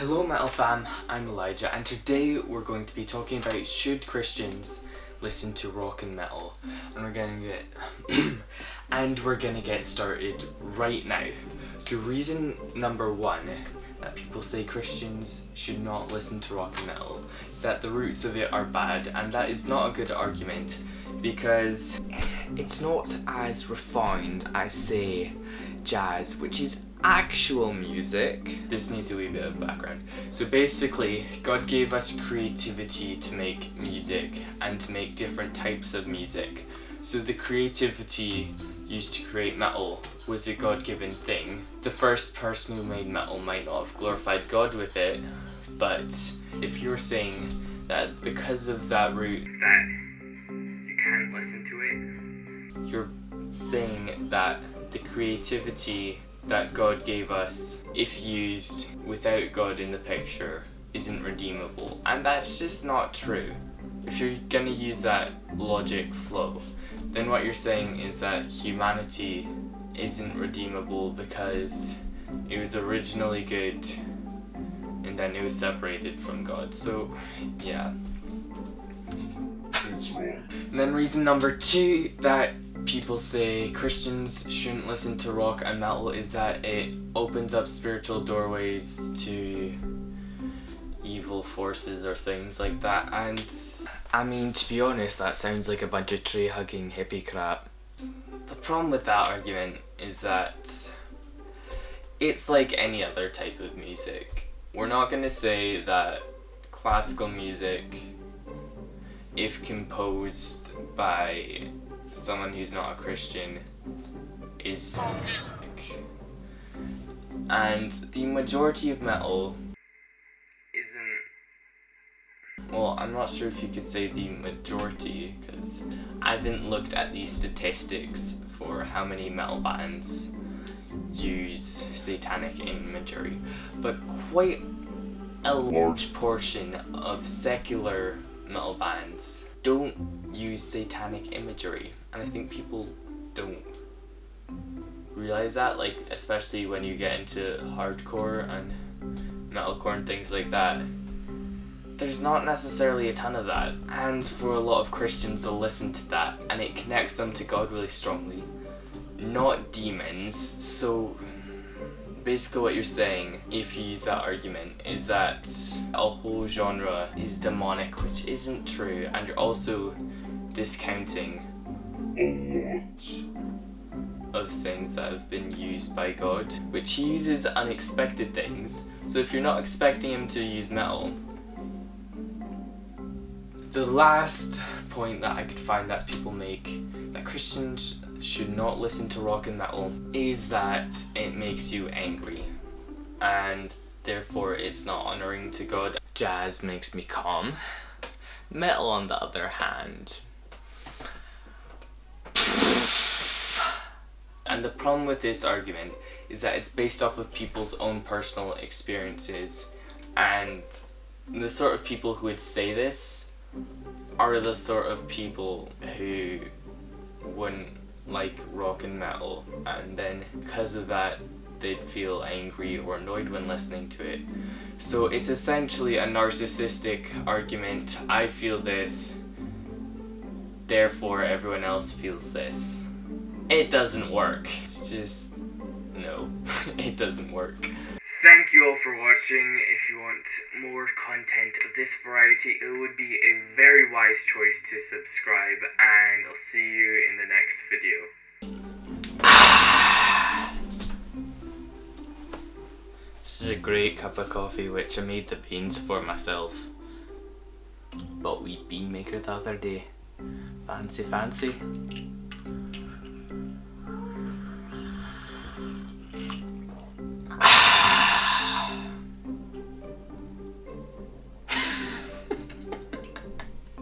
Hello Metal Fam, I'm Elijah, and today we're going to be talking about should Christians listen to rock and metal, and we're gonna get started right now. So reason number one that people say Christians should not listen to rock and metal is that the roots of it are bad, and that is not a good argument because it's not as refined as, say, jazz, which is actual music. This needs a wee bit of background. So basically, God gave us creativity to make music and to make different types of music. So the creativity used to create metal was a God-given thing. The first person who made metal might not have glorified God with it, but if you're saying that because of that root that you can't listen to it, you're saying that the creativity that God gave us, if used without God in the picture, isn't redeemable. And that's just not true. If you're gonna use that logic flow, then what you're saying is that humanity isn't redeemable because it was originally good and then it was separated from God. So, yeah. And then reason number two that people say Christians shouldn't listen to rock and metal is that it opens up spiritual doorways to evil forces or things like that. And I mean, to be honest, that sounds like a bunch of tree-hugging hippie crap. The problem with that argument is that it's like any other type of music. We're not going to say that classical music, if composed by someone who's not a Christian, is and the majority of metal isn't, well, I'm not sure if you could say the majority because I haven't looked at the statistics for how many metal bands use satanic imagery, but quite a large portion of secular metal bands don't use satanic imagery, and I think people don't realize that, like especially when you get into hardcore and metalcore and things like that. There's not necessarily a ton of that, and for a lot of Christians they'll listen to that and it connects them to God really strongly, not demons. So basically what you're saying, if you use that argument, is that a whole genre is demonic, which isn't true, and you're also discounting a lot of things that have been used by God, which he uses unexpected things. So if you're not expecting him to use metal, the last point that I could find that people make that Christians should not listen to rock and metal is that it makes you angry and therefore it's not honoring to God. Jazz makes me calm. Metal, on the other hand, and the problem with this argument is that it's based off of people's own personal experiences, and the sort of people who would say this are the sort of people who wouldn't like rock and metal, and then because of that they'd feel angry or annoyed when listening to it. So it's essentially a narcissistic argument. I feel this, therefore everyone else feels this. It doesn't work. It's just, no, it doesn't work. Thank you all for watching. If you want more content of this variety, it would be a very wise choice to subscribe, and I'll see you in the next video. This is a great cup of coffee, which I made the beans for myself. Bought wee bean maker the other day. Fancy, fancy.